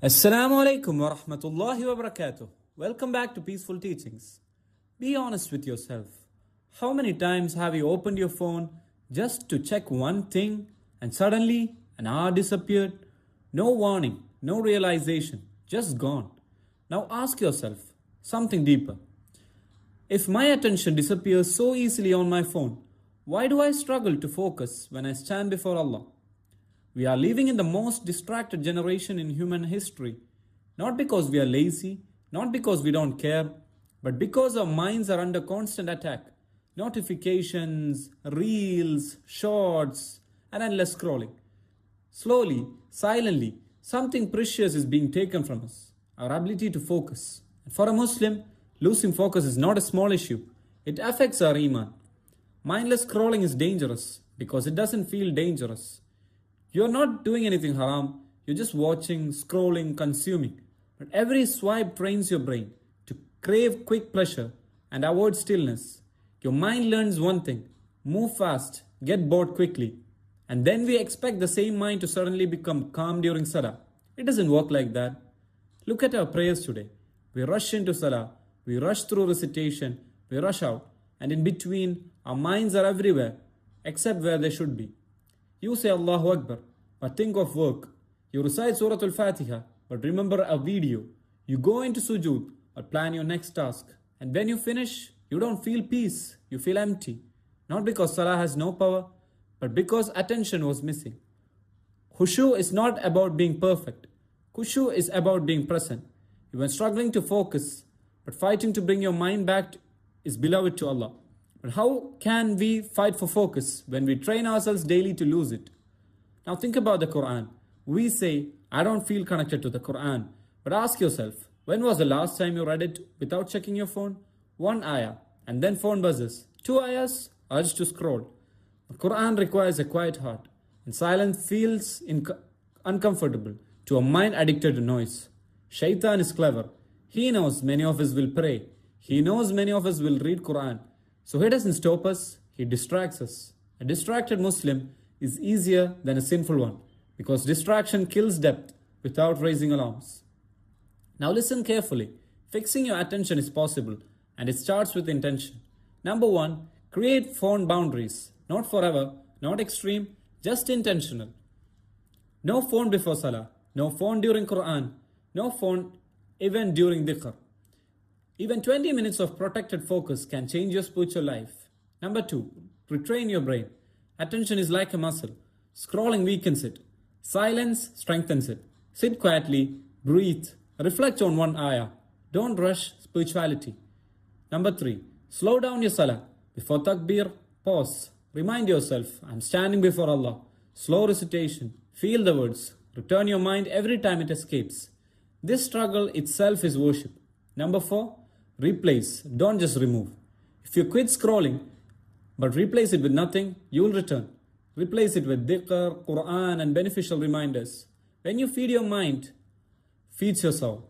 Assalamu alaikum wa rahmatullahi wa barakatuh. Welcome back to Peaceful Teachings. Be honest with yourself. How many times have you opened your phone just to check one thing and suddenly an hour disappeared? No warning, no realization, just gone. Now ask yourself something deeper. If my attention disappears so easily on my phone, why do I struggle to focus when I stand before Allah? We are living in the most distracted generation in human history, not because we are lazy, not because we don't care, but because our minds are under constant attack. Notifications, reels, shorts, and endless scrolling. Slowly, silently, something precious is being taken from us, our ability to focus. And for a Muslim, losing focus is not a small issue. It affects our Iman. Mindless scrolling is dangerous because it doesn't feel dangerous. You're not doing anything haram, you're just watching, scrolling, consuming. But every swipe trains your brain to crave quick pleasure and avoid stillness. Your mind learns one thing: move fast, get bored quickly. And then we expect the same mind to suddenly become calm during Salah. It doesn't work like that. Look at our prayers today. We rush into Salah, we rush through recitation, we rush out. And in between, our minds are everywhere, except where they should be. You say Allahu Akbar, but think of work. You recite Surah Al-Fatiha, but remember a video. You go into sujood, or plan your next task. And when you finish, you don't feel peace, you feel empty. Not because Salah has no power, but because attention was missing. Khushu is not about being perfect. Khushu is about being present. Even struggling to focus, but fighting to bring your mind back is beloved to Allah. But how can we fight for focus when we train ourselves daily to lose it? Now think about the Quran. We say, I don't feel connected to the Quran. But ask yourself, when was the last time you read it without checking your phone? One ayah, and then phone buzzes. 2 ayahs, urge to scroll. The Quran requires a quiet heart, and silence feels uncomfortable to a mind addicted to noise. Shaitan is clever. He knows many of us will pray. He knows many of us will read Quran. So he doesn't stop us, he distracts us. A distracted Muslim is easier than a sinful one because distraction kills depth without raising alarms. Now listen carefully. Fixing your attention is possible and it starts with intention. Number 1, create phone boundaries. Not forever, not extreme, just intentional. No phone before Salah, no phone during Quran, no phone even during dhikr. Even 20 minutes of protected focus can change your spiritual life. Number 2, retrain your brain. Attention is like a muscle. Scrolling weakens it. Silence strengthens it. Sit quietly, breathe, reflect on one ayah. Don't rush spirituality. Number 3, slow down your salah. Before takbir, pause. Remind yourself, I'm standing before Allah. Slow recitation. Feel the words. Return your mind every time it escapes. This struggle itself is worship. Number 4, replace, don't just remove. If you quit scrolling, but replace it with nothing, you will return. Replace it with dhikr, Quran, and beneficial reminders. When you feed your mind, feeds your soul.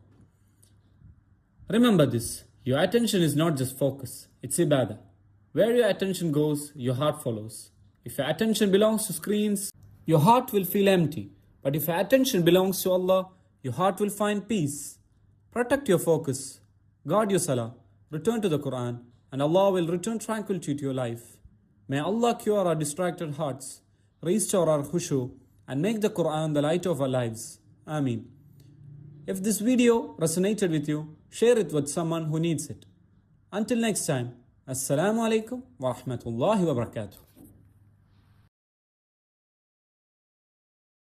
Remember this, your attention is not just focus, it's ibadah. Where your attention goes, your heart follows. If your attention belongs to screens, your heart will feel empty. But if your attention belongs to Allah, your heart will find peace. Protect your focus. Guard your salah, return to the Quran, and Allah will return tranquility to your life. May Allah cure our distracted hearts, restore our khushu, and make the Quran the light of our lives. Ameen. If this video resonated with you, share it with someone who needs it. Until next time, Assalamu alaikum wa rahmatullahi wa barakatuh.